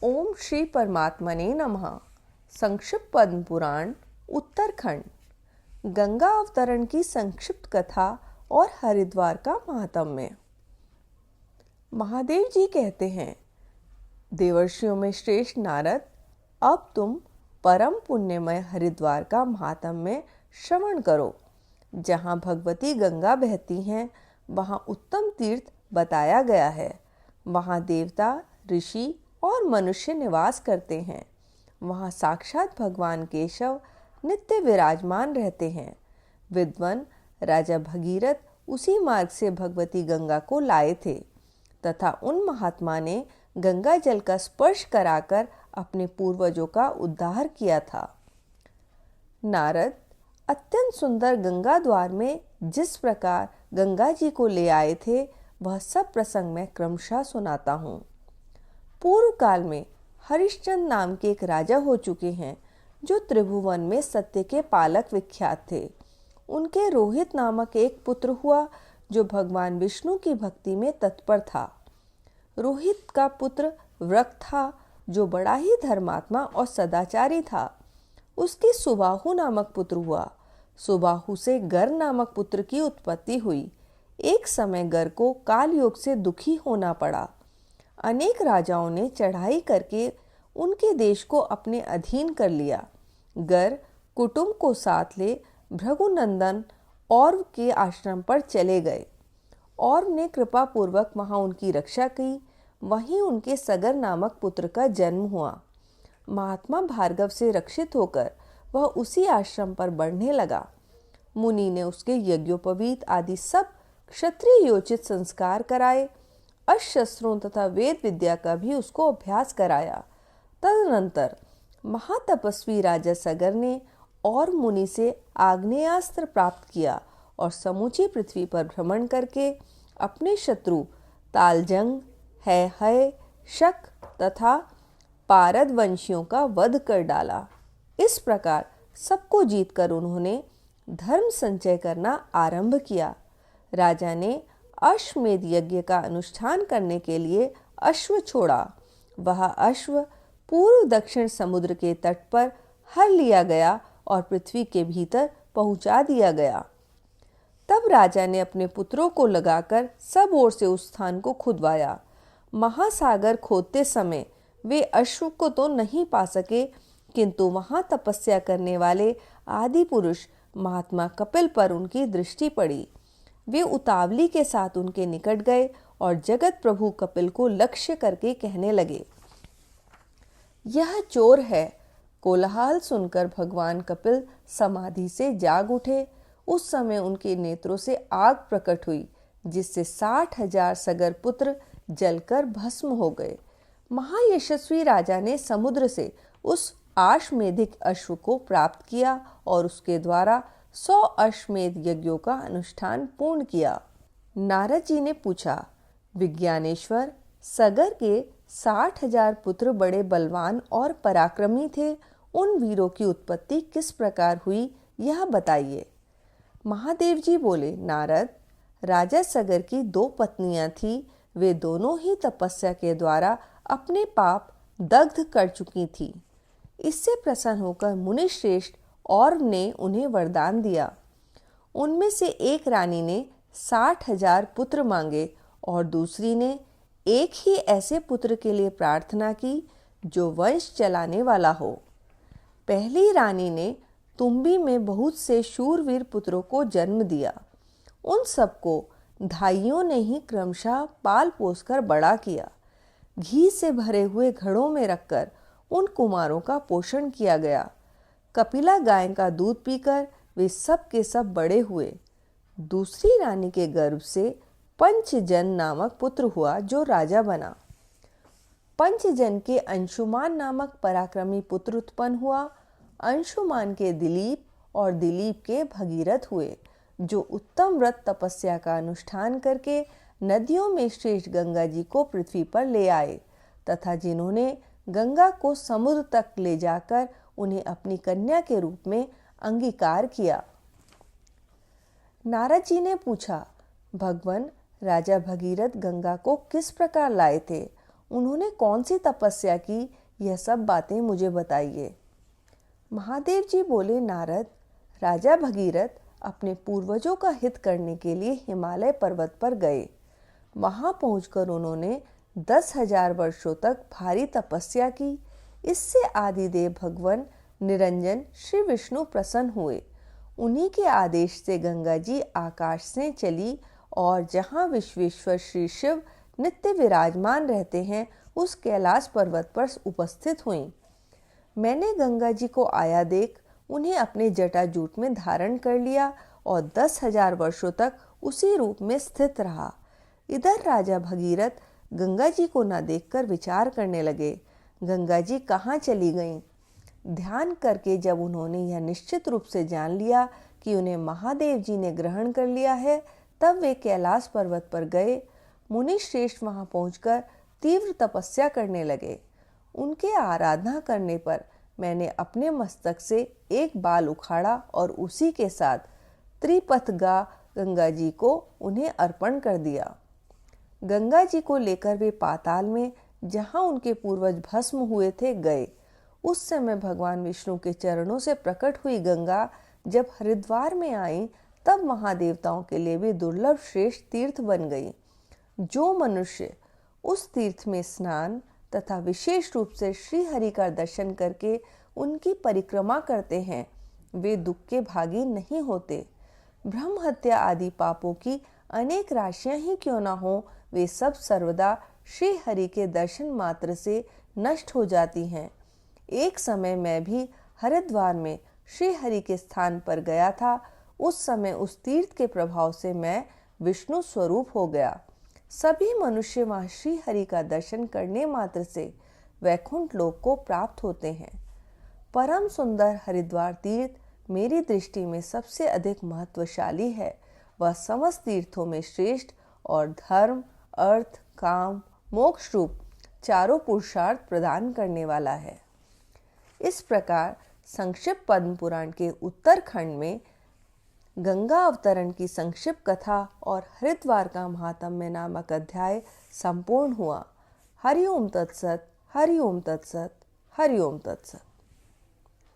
ओम श्री परमात्मने नमः। संक्षिप्त पद्म पुराण उत्तरखंड। गंगा अवतरण की संक्षिप्त कथा और हरिद्वार का महात्म्य। महादेव जी कहते हैं, देवर्षियों में श्रेष्ठ नारद, अब तुम परम पुण्यमय हरिद्वार का महात्म्य श्रवण करो। जहाँ भगवती गंगा बहती हैं, वहाँ उत्तम तीर्थ बताया गया है। वहाँ देवता, ऋषि और मनुष्य निवास करते हैं। वहाँ साक्षात भगवान केशव नित्य विराजमान रहते हैं। विद्वान राजा भगीरथ उसी मार्ग से भगवती गंगा को लाए थे तथा उन महात्मा ने गंगा जल का स्पर्श कराकर अपने पूर्वजों का उद्धार किया था। नारद अत्यंत सुंदर गंगा द्वार में जिस प्रकार गंगा जी को ले आए थे, वह सब प्रसंग मैं क्रमशः सुनाता हूँ। पूर्व काल में हरिश्चंद्र नाम के एक राजा हो चुके हैं, जो त्रिभुवन में सत्य के पालक विख्यात थे। उनके रोहित नामक एक पुत्र हुआ, जो भगवान विष्णु की भक्ति में तत्पर था। रोहित का पुत्र वृक था, जो बड़ा ही धर्मात्मा और सदाचारी था। उसके सुबाहु नामक पुत्र हुआ। सुबाहु से गर नामक पुत्र की उत्पत्ति हुई। एक समय गर को काल योग से दुखी होना पड़ा। अनेक राजाओं ने चढ़ाई करके उनके देश को अपने अधीन कर लिया। गर कुटुंब को साथ ले भृगुनंदन औरव के आश्रम पर चले गए। औरव ने कृपा पूर्वक वहां उनकी रक्षा की। वहीं उनके सगर नामक पुत्र का जन्म हुआ। महात्मा भार्गव से रक्षित होकर वह उसी आश्रम पर बढ़ने लगा। मुनि ने उसके यज्ञोपवीत आदि सब क्षत्रिय योचित संस्कार कराए। अस्त्र तथा वेद विद्या का भी उसको अभ्यास कराया। तदनंतर महातपस्वी राजा सगर ने और मुनि से आग्नेयास्त्र प्राप्त किया और समूची पृथ्वी पर भ्रमण करके अपने शत्रु तालजंग, है, शक तथा पारद वंशियों का वध कर डाला। इस प्रकार सबको जीतकर उन्होंने धर्म संचय करना आरंभ किया। राजा ने अश्वमेध यज्ञ का अनुष्ठान करने के लिए अश्व छोड़ा। वह अश्व पूर्व दक्षिण समुद्र के तट पर हर लिया गया और पृथ्वी के भीतर पहुंचा दिया गया। तब राजा ने अपने पुत्रों को लगाकर सब ओर से उस स्थान को खुदवाया। महासागर खोदते समय वे अश्व को तो नहीं पा सके, किंतु वहां तपस्या करने वाले आदि पुरुष महात्मा कपिल पर उनकी दृष्टि पड़ी। वे उतावली के साथ उनके निकट गए और जगत प्रभु कपिल को लक्ष्य करके कहने लगे, यह चोर है। कोलाहल सुनकर भगवान कपिल समाधि से जाग उठे। उस समय उनके नेत्रों से आग प्रकट हुई, जिससे 60,000 सगर पुत्र जलकर भस्म हो गए। महायशस्वी राजा ने समुद्र से उस आश्वमेधिक अश्व को प्राप्त किया और उसके द्वारा 100 अश्वमेध यज्ञों का अनुष्ठान पूर्ण किया। नारद जी ने पूछा, विज्ञानेश्वर, सगर के 60,000 पुत्र बड़े बलवान और पराक्रमी थे। उन वीरों की उत्पत्ति किस प्रकार हुई, यह बताइए। महादेव जी बोले, नारद, राजा सगर की 2 पत्नियां थी। वे दोनों ही तपस्या के द्वारा अपने पाप दग्ध कर चुकी थी। इससे प्रसन्न होकर मुनि श्रेष्ठ और ने उन्हें वरदान दिया। उनमें से एक रानी ने 60,000 पुत्र मांगे और दूसरी ने एक ही ऐसे पुत्र के लिए प्रार्थना की जो वंश चलाने वाला हो। पहली रानी ने तुम्बी में बहुत से शूरवीर पुत्रों को जन्म दिया। उन सबको धाइयों ने ही क्रमशः पाल पोसकर बड़ा किया। घी से भरे हुए घड़ों में रखकर उन कुमारों का पोषण किया गया। कपिला गाय का दूध पीकर वे सब के सब बड़े हुए। दूसरी रानी के गर्भ से पंचजन नामक पुत्र हुआ, जो राजा बना। पंचजन के अंशुमान नामक पराक्रमी पुत्र उत्पन्न हुआ। अंशुमान के दिलीप और दिलीप के भगीरथ हुए, जो उत्तम व्रत तपस्या का अनुष्ठान करके नदियों में श्रेष्ठ गंगा जी को पृथ्वी पर ले आए तथा जिन्होंने गंगा को समुद्र तक ले जाकर उन्हें अपनी कन्या के रूप में अंगीकार किया। नारद जी ने पूछा, भगवान, राजा भगीरथ गंगा को किस प्रकार लाए थे? उन्होंने कौन सी तपस्या की, यह सब बातें मुझे बताइए। महादेव जी बोले, नारद, राजा भगीरथ अपने पूर्वजों का हित करने के लिए हिमालय पर्वत पर गए। वहां पहुंचकर उन्होंने 10,000 वर्षों तक भारी तपस्या की। इससे आदिदेव भगवान निरंजन श्री विष्णु प्रसन्न हुए। उन्हीं के आदेश से गंगा जी आकाश से चली और जहाँ विश्वेश्वर श्री शिव नित्य विराजमान रहते हैं, उस कैलाश पर्वत पर उपस्थित हुईं। मैंने गंगा जी को आया देख उन्हें अपने जटाजूट में धारण कर लिया और 10,000 वर्षों तक उसी रूप में स्थित रहा। इधर राजा भगीरथ गंगा जी को न देखकर विचार करने लगे, गंगा जी कहाँ चली गईं। ध्यान करके जब उन्होंने यह निश्चित रूप से जान लिया कि उन्हें महादेव जी ने ग्रहण कर लिया है, तब वे कैलाश पर्वत पर गए। मुनि श्रेष्ठ वहां पहुंचकर तीव्र तपस्या करने लगे। उनके आराधना करने पर मैंने अपने मस्तक से एक बाल उखाड़ा और उसी के साथ त्रिपथगा गंगा जी को उन्हें अर्पण कर दिया। गंगा जी को लेकर वे पाताल में, जहां उनके पूर्वज भस्म हुए थे, गए। उस समय भगवान विष्णु के चरणों से प्रकट हुई गंगा जब हरिद्वार में आई, तब महादेवताओं के लिए भी दुर्लभ श्रेष्ठ तीर्थ बन गई। जो मनुष्य उस तीर्थ में स्नान तथा विशेष रूप से श्री हरि का दर्शन करके उनकी परिक्रमा करते हैं, वे दुख के भागी नहीं होते। ब्रह्म हत्या आदि पापों की अनेक राशियां ही क्यों न हो, वे सब सर्वदा श्री हरि के दर्शन मात्र से नष्ट हो जाती हैं। एक समय मैं भी हरिद्वार में श्री हरि के स्थान पर गया था। उस समय उस तीर्थ के प्रभाव से मैं विष्णु स्वरूप हो गया। सभी मनुष्य वहां श्री हरि का दर्शन करने मात्र से वैकुंठ लोक को प्राप्त होते हैं। परम सुंदर हरिद्वार तीर्थ मेरी दृष्टि में सबसे अधिक महत्वशाली है। वह समस्त तीर्थों में श्रेष्ठ और धर्म, अर्थ, काम, मोक्ष रूप चारों पुरुषार्थ प्रदान करने वाला है। इस प्रकार संक्षिप्त पद्म पुराण के उत्तरखंड में गंगा अवतरण की संक्षिप्त कथा और हरिद्वार का महात्म्य नामक अध्याय संपूर्ण हुआ। हरि ओम तत्सत, हरि ओम तत्सत, हरि ओम तत्सत।